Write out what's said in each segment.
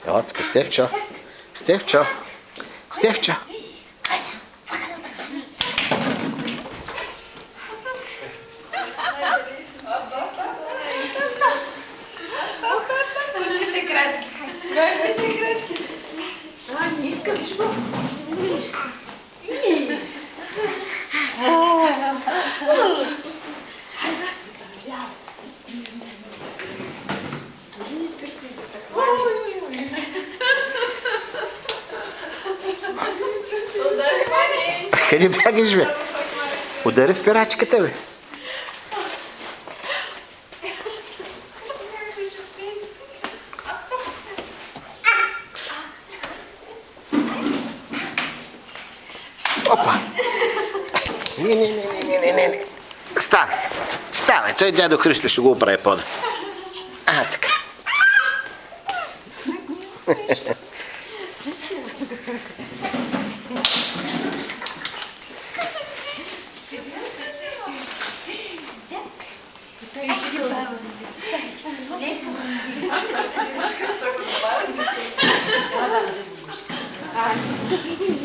Ела тук, Стефчо. Стефчо. Стефчо. Първите крачки. Първите крачки. Не иска, виж го. Дори не търси да се хвали. Къде бягаш, бе? Удари спирачката, бе. Опа! Не. Ставай. Ставай. Той дядо Христо ще го оправи пода. Така. Не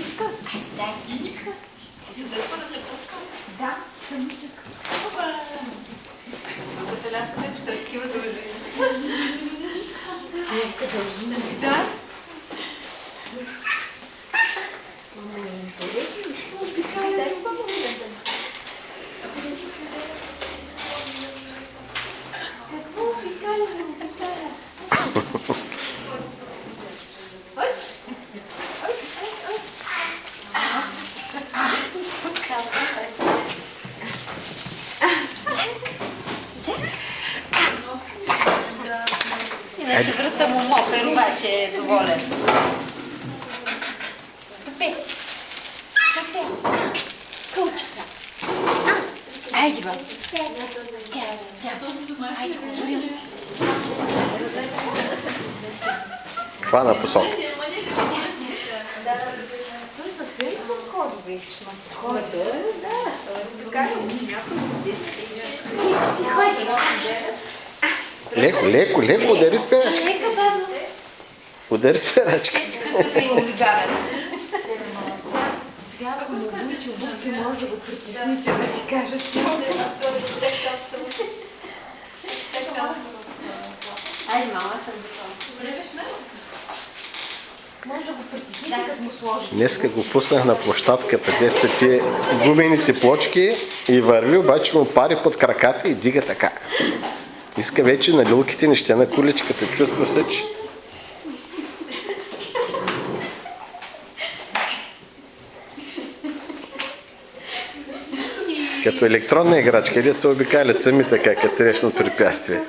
иска. Да, самичък. Пателята вече такива дължини. Дължина. Да. Какво обикаля да му покара? Иначе врата му мокър, обаче е доволен. Топе. Кълчица. Айде, ба. Айде, говорим. Хвана посока. Той съвсем за ходи вече. Да. Така ли? Си ходи. Леко, удари спирачка. Нека бавно. Удари спирачка. Какъв е олигавен. Сега, ако му обучи обувки, може да го притесните, да ти кажа силно. Айде, мама, съм готова. Може да го притесните, като му сложи. Днеска го пуснах на площадката, дето ти гумените плочки и върви, обаче му пари под краката и дига така. Иска вече на люлките неща на куличката. Чувства се, че... Като електронна играчка, дето се обикалят сами така, като срещнат препятствие.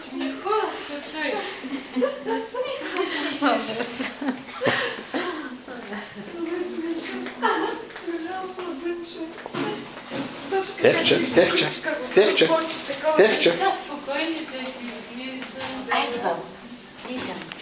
Стефчо. Айде, баба. Идем.